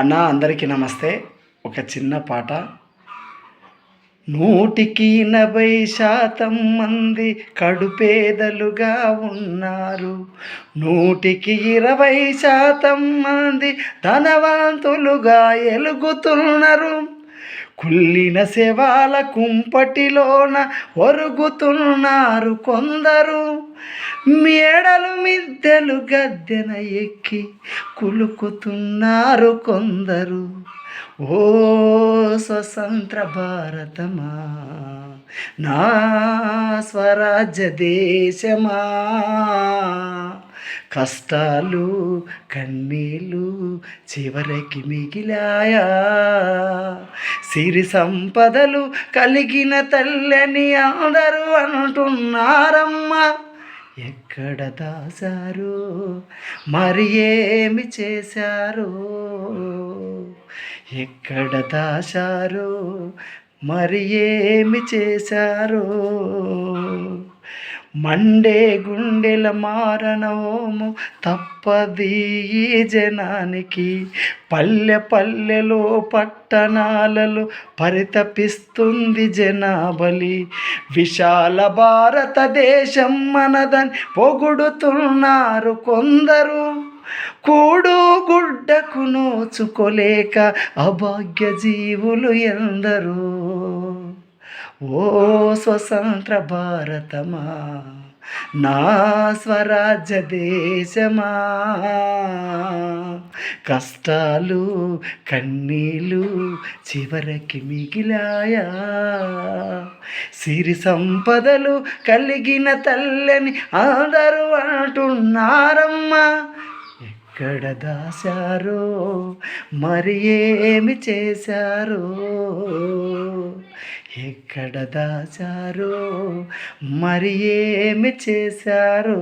అన్న అందరికీ నమస్తే. ఒక చిన్న పాట. 180% మంది కడుపేదలుగా ఉన్నారు. 120% మంది ధనవంతులుగా ఎలుగుతున్నారు. కుళ్ళిన శవాల కుంపటిలోన ఒరుగుతున్నారు కొందరు. మేడలు మిద్దెలు గద్దెన ఎక్కి కులుకుతున్నారు కొందరు. ఓ స్వతంత్ర భారతమా, నా స్వరాజ్య దేశమా, కష్టాలు కన్నీళ్ళు చివరికి మిగిలాయా, సిరి సంపదలు కలిగిన తల్లని అందరూ అంటున్నారమ్మా. ఎక్కడ దాచారో మరి ఏమి చేశారో, ఎక్కడ దాచారో మరి ఏమి చేశారో. మండే గుండెల మారణోము తప్పది ఈ జనానికి. పల్లె పల్లెలో పట్టణాలలో పరితపిస్తుంది జనాబలి. విశాల భారతదేశం మనదని పొగుడుతున్నారు కొందరు. కూడు గుడ్డకు నోచుకోలేక అభాగ్య జీవులు ఎందరో. ఓ స్వతంత్ర భారతమా, నా స్వరాజ్య దేశమా, కష్టాలు కన్నీళ్ళు చివరికి మిగిలాయా, సిరి సంపదలు కలిగిన తల్లని అందరూ అంటున్నారమ్మా. ఎక్కడ దాచారో మరి ఏమి చేశారో, ఎక్కడ దాచారో మరి ఏమి చేశారో.